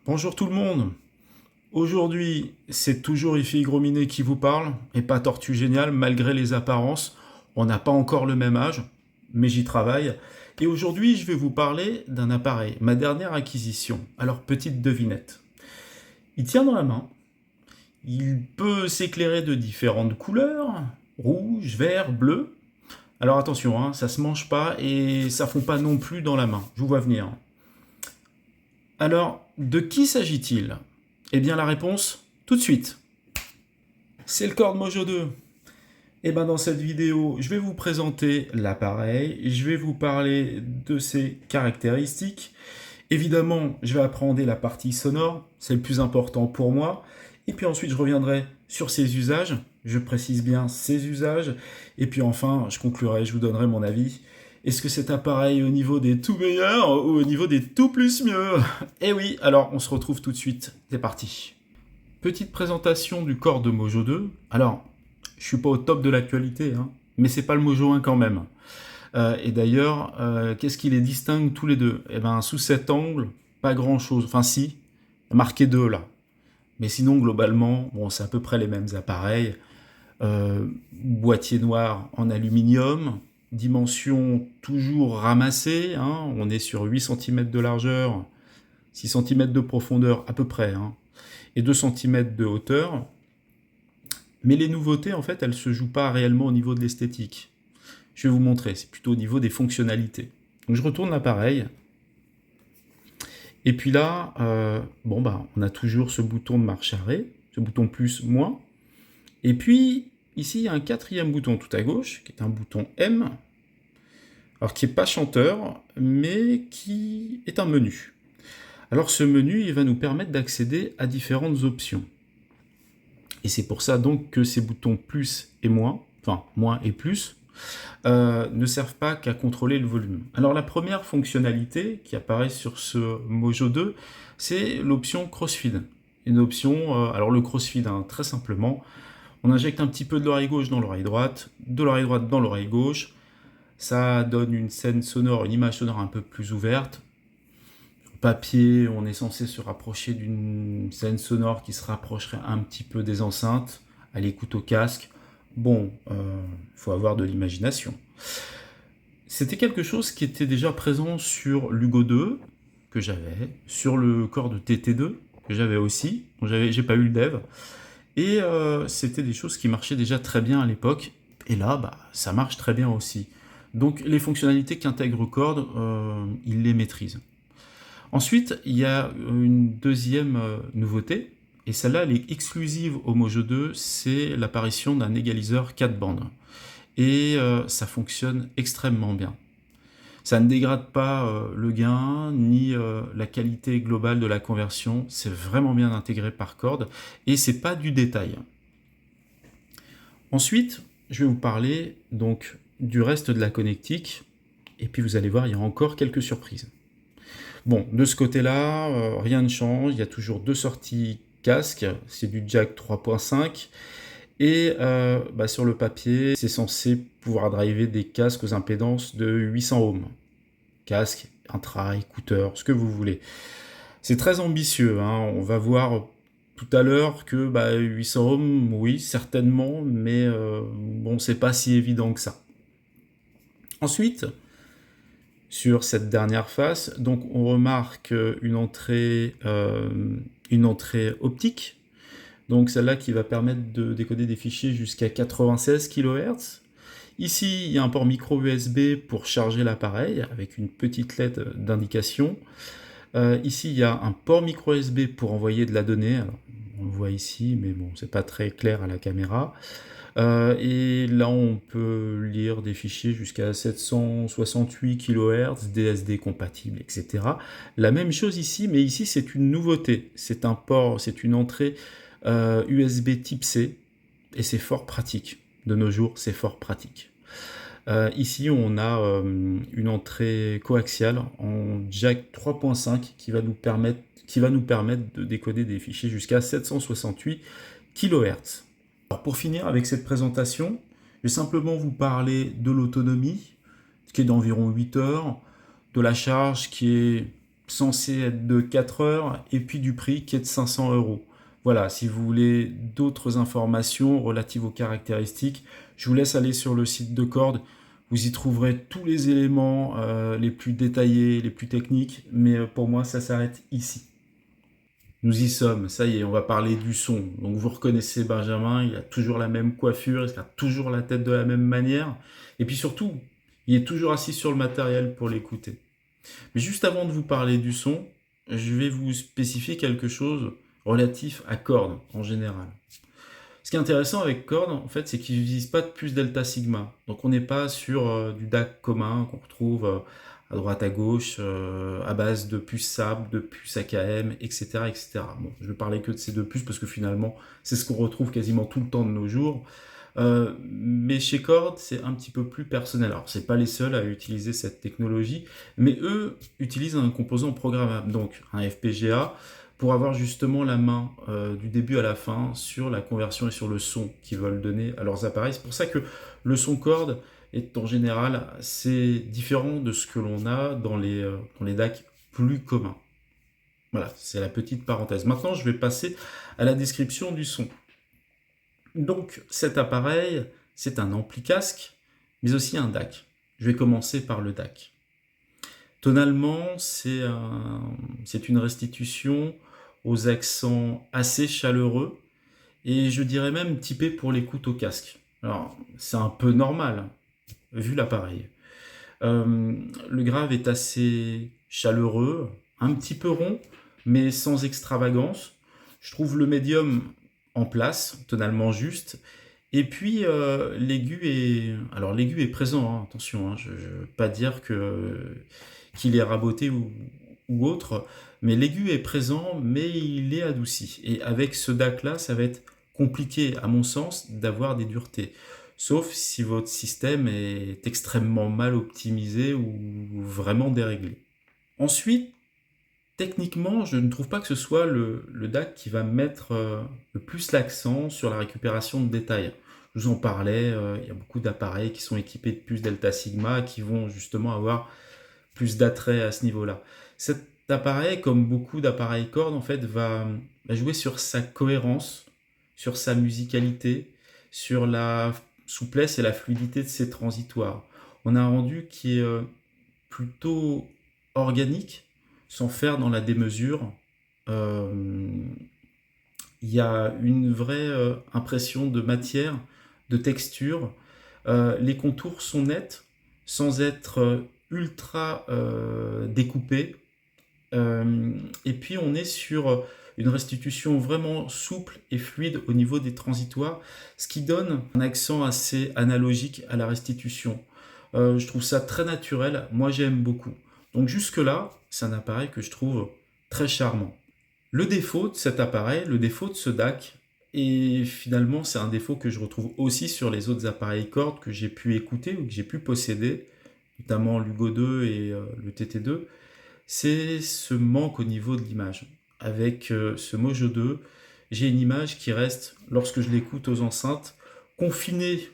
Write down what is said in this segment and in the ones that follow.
Bonjour tout le monde. Aujourd'hui, c'est toujours Ifi Grominet qui vous parle, et pas Tortue Géniale, malgré les apparences. On n'a pas encore le même âge, mais j'y travaille. Et aujourd'hui, je vais vous parler d'un appareil, ma dernière acquisition. Alors, petite devinette. Il tient dans la main, il peut s'éclairer de différentes couleurs, rouge, vert, bleu. Alors attention, hein, ça se mange pas et ça fond pas non plus dans la main. Je vous vois venir. Alors, de qui s'agit-il? Eh bien, la réponse, tout de suite. C'est le Cord Mojo 2. Et bien, dans cette vidéo, je vais vous présenter l'appareil, je vais vous parler de ses caractéristiques. Évidemment, je vais appréhender la partie sonore, c'est le plus important pour moi. Et puis ensuite, je reviendrai sur ses usages, je précise bien ses usages. Et puis enfin, je conclurai, je vous donnerai mon avis. Est-ce que cet appareil est au niveau des tout meilleurs ou au niveau des tout plus mieux? Eh oui, alors on se retrouve tout de suite. C'est parti. Petite présentation du corps de Mojo 2. Alors, je suis pas au top de l'actualité, hein, mais c'est pas le Mojo 1 quand même. Et d'ailleurs, qu'est-ce qui les distingue tous les deux? Eh ben, sous cet angle, pas grand-chose. Enfin, si, marqué 2 là. Mais sinon, globalement, bon, c'est à peu près les mêmes appareils. Boîtier noir en aluminium, dimension toujours ramassée, hein, on est sur 8 cm de largeur, 6 cm de profondeur à peu près, hein, et 2 cm de hauteur. Mais les nouveautés, en fait, elles ne se jouent pas réellement au niveau de l'esthétique. Je vais vous montrer, c'est plutôt au niveau des fonctionnalités. Donc je retourne l'appareil. Et puis là, on a toujours ce bouton de marche arrêt, ce bouton plus, moins. Et puis, ici, il y a un quatrième bouton tout à gauche, qui est un bouton M, alors qui n'est pas chanteur, mais qui est un menu. Alors ce menu, il va nous permettre d'accéder à différentes options. Et c'est pour ça donc que ces boutons plus et moins, enfin moins et plus, ne servent pas qu'à contrôler le volume. Alors la première fonctionnalité qui apparaît sur ce Mojo 2, c'est l'option crossfeed. Une option, alors le crossfeed, hein, très simplement, on injecte un petit peu de l'oreille gauche dans l'oreille droite, de l'oreille droite dans l'oreille gauche. Ça donne une scène sonore, une image sonore un peu plus ouverte. Au papier, on est censé se rapprocher d'une scène sonore qui se rapprocherait un petit peu des enceintes, à l'écoute au casque. Bon, faut avoir de l'imagination. C'était quelque chose qui était déjà présent sur l'Hugo 2, que j'avais, sur le corps de TT2, que j'avais aussi. J'ai pas eu le dev. Et c'était des choses qui marchaient déjà très bien à l'époque. Et là, ça marche très bien aussi. Donc les fonctionnalités qu'intègre Cord, il les maîtrise. Ensuite, il y a une deuxième nouveauté, et celle-là, elle est exclusive au Mojo 2, c'est l'apparition d'un égaliseur 4 bandes. Et ça fonctionne extrêmement bien. Ça ne dégrade pas le gain, ni la qualité globale de la conversion, c'est vraiment bien intégré par Cord, et c'est pas du détail. Ensuite, je vais vous parler donc du reste de la connectique, et puis vous allez voir, il y a encore quelques surprises. Bon, de ce côté-là, rien ne change, il y a toujours deux sorties casque, c'est du jack 3.5, et sur le papier, c'est censé pouvoir driver des casques aux impédances de 800 ohms. Casque, intra, écouteur, ce que vous voulez. C'est très ambitieux, hein. On va voir tout à l'heure que 800 ohms, oui, certainement, mais bon, c'est pas si évident que ça. Ensuite, sur cette dernière face, donc on remarque une entrée optique, donc celle-là qui va permettre de décoder des fichiers jusqu'à 96 kHz. Ici, il y a un port micro USB pour charger l'appareil avec une petite LED d'indication. Ici, il y a un port micro USB pour envoyer de la donnée. Alors, on le voit ici, mais bon, c'est pas très clair à la caméra. Et là, on peut lire des fichiers jusqu'à 768 kHz, DSD compatible, etc. La même chose ici, mais ici, c'est une nouveauté. C'est un port, c'est une entrée USB type C, et c'est fort pratique. De nos jours, c'est fort pratique. Ici, on a une entrée coaxiale en jack 3.5 qui va nous permettre de décoder des fichiers jusqu'à 768 kHz. Alors pour finir avec cette présentation, je vais simplement vous parler de l'autonomie, qui est d'environ 8 heures, de la charge qui est censé être de 4 heures, et puis du prix qui est de 500 euros. Voilà, si vous voulez d'autres informations relatives aux caractéristiques, je vous laisse aller sur le site de Cord. Vous y trouverez tous les éléments les plus détaillés, les plus techniques, mais pour moi, ça s'arrête ici. Nous y sommes, ça y est, on va parler du son. Donc vous reconnaissez Benjamin, il a toujours la même coiffure, il a toujours la tête de la même manière, et puis surtout, il est toujours assis sur le matériel pour l'écouter. Mais juste avant de vous parler du son, je vais vous spécifier quelque chose relatif à Cord en général. Ce qui est intéressant avec Cord, en fait, c'est qu'il n'utilise pas de puce delta sigma. Donc on n'est pas sur du DAC commun qu'on retrouve à droite à gauche, à base de puces SAB, de puces AKM, etc., etc. Bon, je vais parler que de ces deux puces parce que finalement, c'est ce qu'on retrouve quasiment tout le temps de nos jours. Mais chez Cord, c'est un petit peu plus personnel. Alors, c'est pas les seuls à utiliser cette technologie, mais eux utilisent un composant programmable, donc un FPGA, pour avoir justement la main du début à la fin sur la conversion et sur le son qu'ils veulent donner à leurs appareils. C'est pour ça que le son Cord est en général assez différent de ce que l'on a dans les DAC plus communs. Voilà, c'est la petite parenthèse. Maintenant, je vais passer à la description du son. Donc cet appareil, c'est un ampli casque, mais aussi un DAC. Je vais commencer par le DAC. Tonalement, c'est une restitution aux accents assez chaleureux, et je dirais même typé pour l'écoute au casque. Alors, c'est un peu normal, vu l'appareil. Le grave est assez chaleureux, un petit peu rond, mais sans extravagance. Je trouve le médium en place, tonalement juste. Et puis l'aigu est présent, hein, attention, hein, je ne veux pas dire qu'il est raboté ou autre, mais l'aigu est présent, mais il est adouci. Et avec ce DAC-là, ça va être compliqué, à mon sens, d'avoir des duretés. Sauf si votre système est extrêmement mal optimisé ou vraiment déréglé. Ensuite, techniquement, je ne trouve pas que ce soit le DAC qui va mettre le plus l'accent sur la récupération de détails. Je vous en parlais, il y a beaucoup d'appareils qui sont équipés de puces Delta Sigma qui vont justement avoir plus d'attrait à ce niveau-là. Cet appareil, comme beaucoup d'appareils Cord, en fait, va jouer sur sa cohérence, sur sa musicalité, sur la souplesse et la fluidité de ses transitoires. On a un rendu qui est plutôt organique, sans faire dans la démesure. Il y a une vraie impression de matière, de texture. Les contours sont nets, sans être ultra découpés. Et puis on est sur une restitution vraiment souple et fluide au niveau des transitoires, ce qui donne un accent assez analogique à la restitution. Je trouve ça très naturel, moi j'aime beaucoup. Donc jusque-là, c'est un appareil que je trouve très charmant. Le défaut de cet appareil, le défaut de ce DAC, et finalement c'est un défaut que je retrouve aussi sur les autres appareils Cord que j'ai pu écouter ou que j'ai pu posséder, notamment l'Hugo 2 et le TT2, c'est ce manque au niveau de l'image. Avec ce Mojo 2, j'ai une image qui reste, lorsque je l'écoute aux enceintes, confinée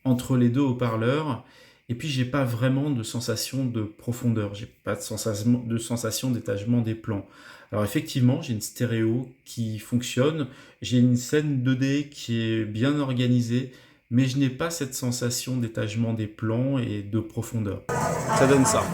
entre les deux haut-parleurs, et puis j'ai pas vraiment de sensation de profondeur, j'ai pas de sensation d'étagement des plans. Alors effectivement, j'ai une stéréo qui fonctionne, j'ai une scène 2D qui est bien organisée, mais je n'ai pas cette sensation d'étagement des plans et de profondeur. Ça donne ça.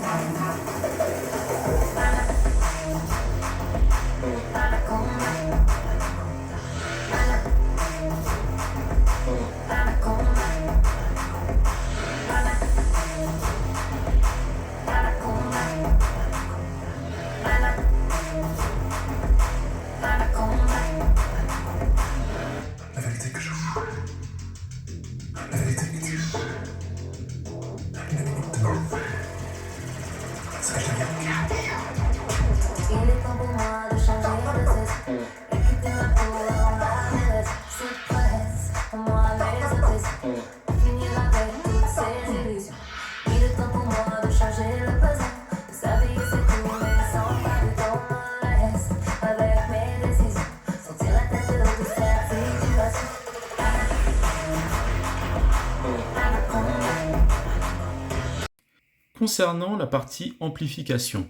Concernant la partie amplification,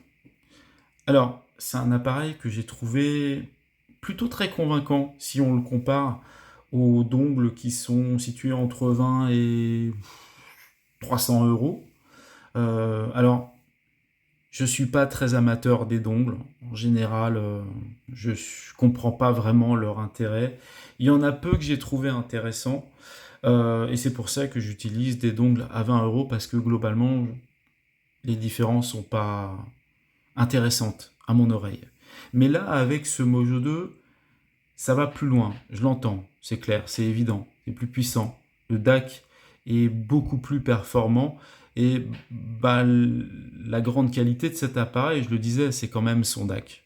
Alors, c'est un appareil que j'ai trouvé plutôt très convaincant si on le compare aux dongles qui sont situés entre 20 et 300 euros. Alors, je suis pas très amateur des dongles. En général, je comprends pas vraiment leur intérêt. Il y en a peu que j'ai trouvé intéressants. Et c'est pour ça que j'utilise des dongles à 20 euros parce que globalement, les différences sont pas intéressantes à mon oreille. Mais là, avec ce Mojo 2, ça va plus loin. Je l'entends, c'est clair, c'est évident, c'est plus puissant. Le DAC est beaucoup plus performant. Et bah, la grande qualité de cet appareil, je le disais, c'est quand même son DAC.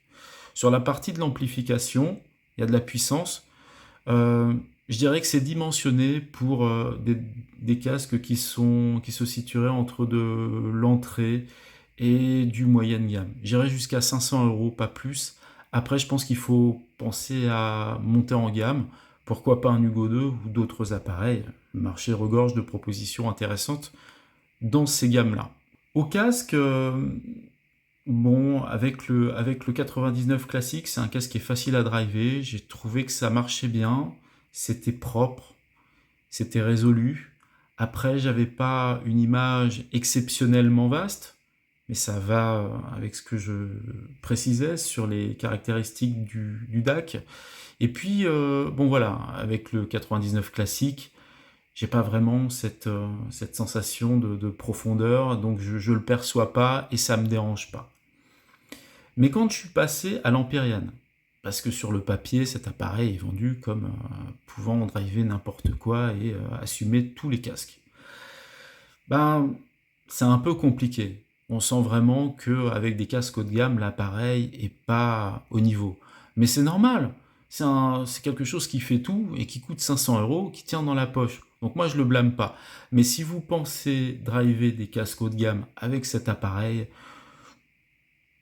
Sur la partie de l'amplification, il y a de la puissance. Euh, je dirais que c'est dimensionné pour des casques qui se situeraient entre de l'entrée et du moyenne gamme. J'irais jusqu'à 500 euros, pas plus. Après, je pense qu'il faut penser à monter en gamme. Pourquoi pas un Hugo 2 ou d'autres appareils. Le marché regorge de propositions intéressantes dans ces gammes-là. Au casque, bon, avec le 99 classique, c'est un casque qui est facile à driver. J'ai trouvé que ça marchait bien, c'était propre, c'était résolu. Après, j'avais pas une image exceptionnellement vaste, mais ça va avec ce que je précisais sur les caractéristiques du DAC. Et puis, bon voilà, avec le 99 classique, j'ai pas vraiment cette sensation de profondeur, donc je le perçois pas et ça me dérange pas. Mais quand je suis passé à l'Empyrean, parce que sur le papier, cet appareil est vendu comme pouvant driver n'importe quoi et assumer tous les casques. Ben, c'est un peu compliqué. On sent vraiment qu'avec des casques haut de gamme, l'appareil est pas au niveau. Mais c'est normal. C'est quelque chose qui fait tout et qui coûte 500 euros, qui tient dans la poche. Donc moi, je le blâme pas. Mais si vous pensez driver des casques haut de gamme avec cet appareil,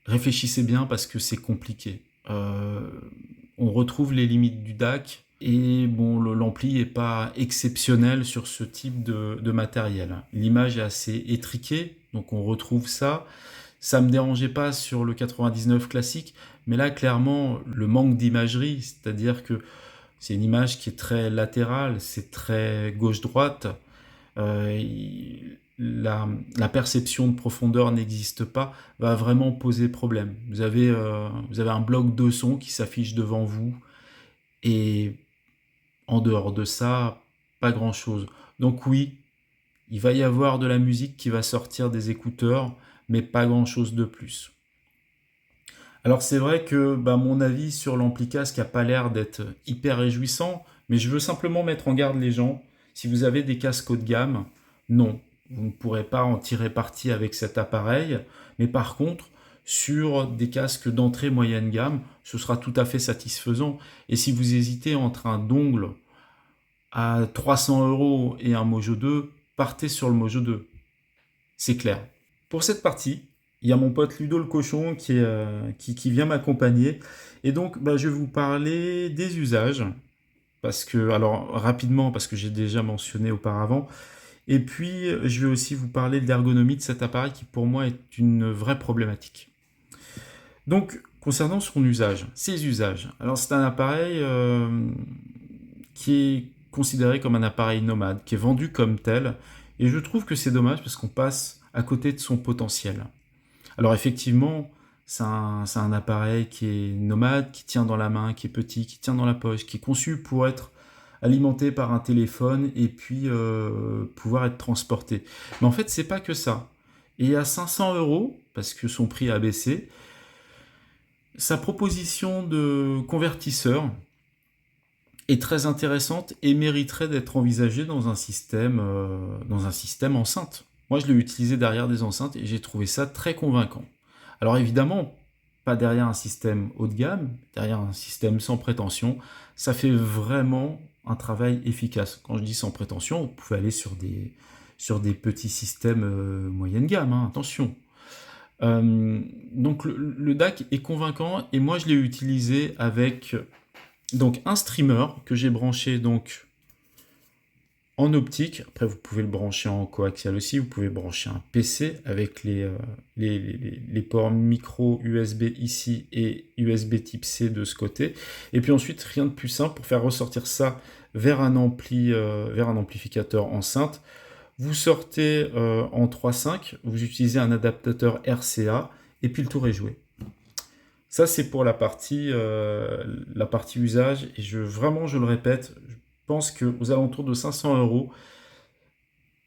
réfléchissez bien parce que c'est compliqué. On retrouve les limites du DAC et bon, l'ampli est pas exceptionnel sur ce type de matériel. L'image est assez étriquée, donc on retrouve ça. Ça me dérangeait pas sur le 99 classique, mais là clairement le manque d'imagerie, c'est-à-dire que c'est une image qui est très latérale, c'est très gauche-droite. euh, la, la perception de profondeur n'existe pas, va vraiment poser problème. Vous avez un bloc de son qui s'affiche devant vous, et en dehors de ça, pas grand-chose. Donc oui, il va y avoir de la musique qui va sortir des écouteurs, mais pas grand-chose de plus. Alors c'est vrai que bah, mon avis sur l'ampli casque n'a pas l'air d'être hyper réjouissant, mais je veux simplement mettre en garde les gens. Si vous avez des casques haut de gamme, non, vous ne pourrez pas en tirer parti avec cet appareil. Mais par contre, sur des casques d'entrée moyenne gamme, ce sera tout à fait satisfaisant. Et si vous hésitez entre un dongle à 300 euros et un Mojo 2, partez sur le Mojo 2. C'est clair. Pour cette partie, il y a mon pote Ludo le cochon qui vient m'accompagner. Et donc, bah, je vais vous parler des usages. Parce que, alors rapidement, parce que j'ai déjà mentionné auparavant. Et puis, je vais aussi vous parler de l'ergonomie de cet appareil qui, pour moi, est une vraie problématique. Donc, concernant son usage, ses usages. Alors, c'est un appareil qui est considéré comme un appareil nomade, qui est vendu comme tel. Et je trouve que c'est dommage parce qu'on passe à côté de son potentiel. Alors effectivement, c'est un appareil qui est nomade, qui tient dans la main, qui est petit, qui tient dans la poche, qui est conçu pour être alimenté par un téléphone et puis pouvoir être transporté. Mais en fait, c'est pas que ça. Et à 500 euros, parce que son prix a baissé, sa proposition de convertisseur est très intéressante et mériterait d'être envisagée dans un système enceinte. Moi, je l'ai utilisé derrière des enceintes et j'ai trouvé ça très convaincant. Alors évidemment, pas derrière un système haut de gamme, derrière un système sans prétention, ça fait vraiment un travail efficace. Quand je dis sans prétention, vous pouvez aller sur des petits systèmes moyenne gamme, hein, attention. Donc le DAC est convaincant et moi je l'ai utilisé avec donc un streamer que j'ai branché donc en optique. Après, vous pouvez le brancher en coaxial aussi. Vous pouvez brancher un PC avec les ports micro USB ici et USB type C de ce côté. Et puis ensuite, rien de plus simple pour faire ressortir ça vers un amplificateur enceinte. Vous sortez en 3.5, vous utilisez un adaptateur RCA et puis le tour est joué. Ça, c'est pour la partie usage. Et vraiment, je le répète, je pense qu'aux alentours de 500 euros,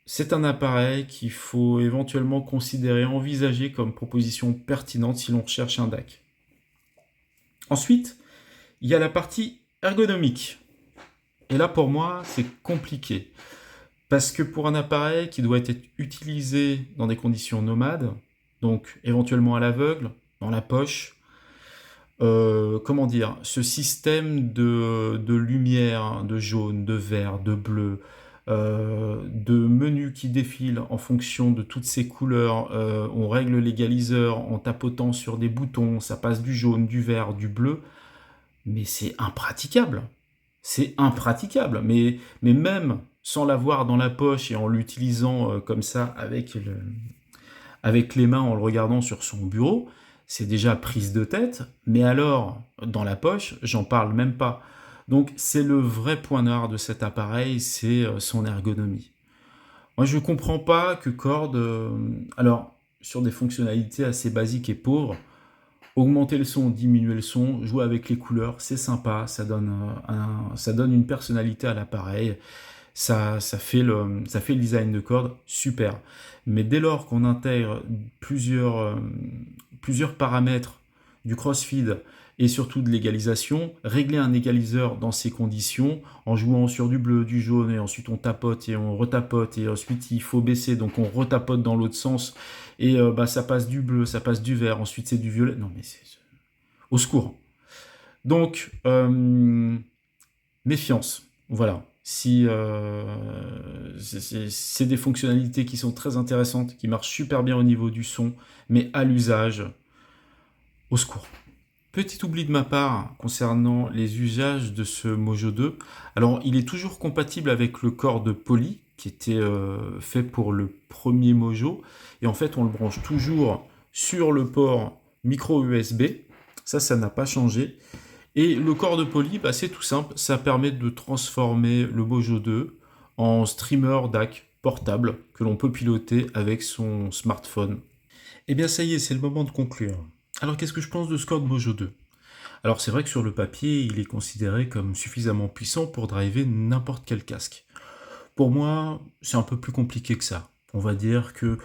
c'est un appareil qu'il faut éventuellement considérer, envisager comme proposition pertinente si l'on recherche un DAC. Ensuite, il y a la partie ergonomique. Et là, pour moi, c'est compliqué. Parce que pour un appareil qui doit être utilisé dans des conditions nomades, donc éventuellement à l'aveugle, dans la poche, comment dire, ce système de lumière, de jaune, de vert, de bleu, de menus qui défilent en fonction de toutes ces couleurs, on règle l'égaliseur en tapotant sur des boutons, ça passe du jaune, du vert, du bleu, mais c'est impraticable. C'est impraticable, mais même sans l'avoir dans la poche et en l'utilisant comme ça avec les mains en le regardant sur son bureau, c'est déjà prise de tête, mais alors, dans la poche, j'en parle même pas. Donc c'est le vrai point noir de cet appareil, c'est son ergonomie. Moi je comprends pas que Cord, alors sur des fonctionnalités assez basiques et pauvres, augmenter le son, diminuer le son, jouer avec les couleurs, c'est sympa, ça donne une personnalité à l'appareil, ça fait le design de Cord super. Mais dès lors qu'on intègre plusieurs paramètres du crossfeed et surtout de l'égalisation, régler un égaliseur dans ces conditions, en jouant sur du bleu, du jaune, et ensuite on tapote et on retapote, et ensuite il faut baisser, donc on retapote dans l'autre sens, et ça passe du bleu, ça passe du vert, ensuite c'est du violet. Non mais c'est... Au secours. Donc, méfiance. Voilà. Si c'est des fonctionnalités qui sont très intéressantes, qui marchent super bien au niveau du son, mais à l'usage, au secours. Petit oubli de ma part concernant les usages de ce Mojo 2. Alors, il est toujours compatible avec le corps de Poly, qui était fait pour le premier Mojo. Et en fait, on le branche toujours sur le port micro USB. Ça n'a pas changé. Et le corps de Poly, c'est tout simple. Ça permet de transformer le Mojo 2 en streamer DAC portable que l'on peut piloter avec son smartphone. Et bien ça y est, c'est le moment de conclure. Alors qu'est-ce que je pense de ce corps de Mojo 2 ? Alors c'est vrai que sur le papier, il est considéré comme suffisamment puissant pour driver n'importe quel casque. Pour moi, c'est un peu plus compliqué que ça. On va dire que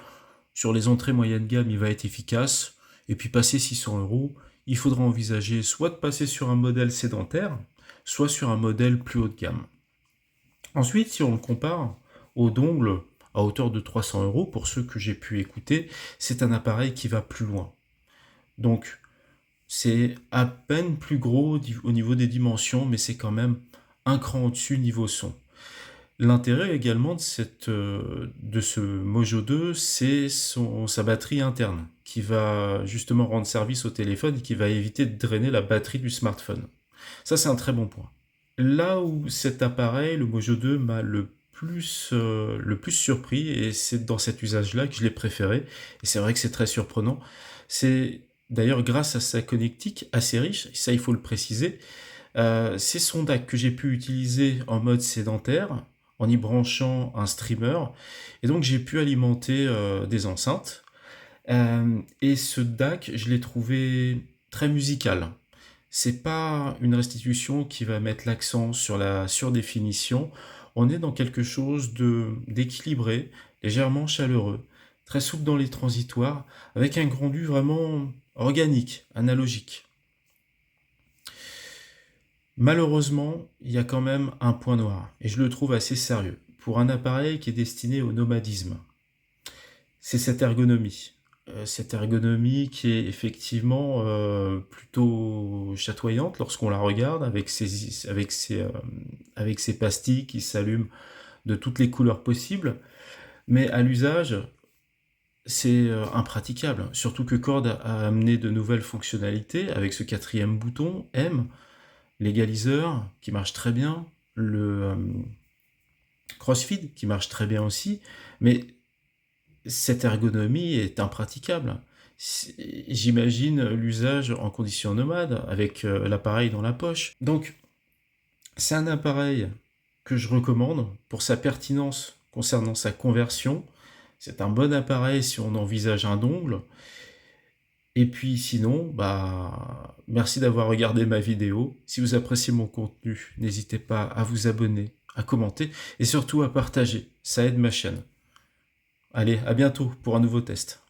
sur les entrées moyenne gamme, il va être efficace, et puis passer 600 euros, il faudra envisager soit de passer sur un modèle sédentaire, soit sur un modèle plus haut de gamme. Ensuite, si on le compare au dongle à hauteur de 300 euros, pour ceux que j'ai pu écouter, c'est un appareil qui va plus loin. Donc, c'est à peine plus gros au niveau des dimensions, mais c'est quand même un cran au-dessus niveau son. L'intérêt également de ce Mojo 2, c'est sa batterie interne, qui va justement rendre service au téléphone et qui va éviter de drainer la batterie du smartphone. Ça, c'est un très bon point. Là où cet appareil, le Mojo 2, m'a le plus surpris, et c'est dans cet usage-là que je l'ai préféré, et c'est vrai que c'est très surprenant, c'est d'ailleurs grâce à sa connectique assez riche, ça il faut le préciser, c'est son DAC que j'ai pu utiliser en mode sédentaire, en y branchant un streamer, et donc j'ai pu alimenter des enceintes. Et ce DAC, je l'ai trouvé très musical. C'est pas une restitution qui va mettre l'accent sur la surdéfinition. On est dans quelque chose d'équilibré, légèrement chaleureux, très souple dans les transitoires, avec un rendu vraiment organique, analogique. Malheureusement, il y a quand même un point noir, et je le trouve assez sérieux, pour un appareil qui est destiné au nomadisme. C'est cette ergonomie. Cette ergonomie qui est effectivement plutôt chatoyante lorsqu'on la regarde, avec ses pastilles qui s'allument de toutes les couleurs possibles, mais à l'usage, c'est impraticable. Surtout que Cord a amené de nouvelles fonctionnalités avec ce 4e bouton, M, l'égaliseur, qui marche très bien, CrossFit qui marche très bien aussi, mais cette ergonomie est impraticable. J'imagine l'usage en conditions nomades avec l'appareil dans la poche. Donc, c'est un appareil que je recommande pour sa pertinence concernant sa conversion. C'est un bon appareil si on envisage un dongle. Et puis sinon, merci d'avoir regardé ma vidéo. Si vous appréciez mon contenu, n'hésitez pas à vous abonner, à commenter et surtout à partager. Ça aide ma chaîne. Allez, à bientôt pour un nouveau test.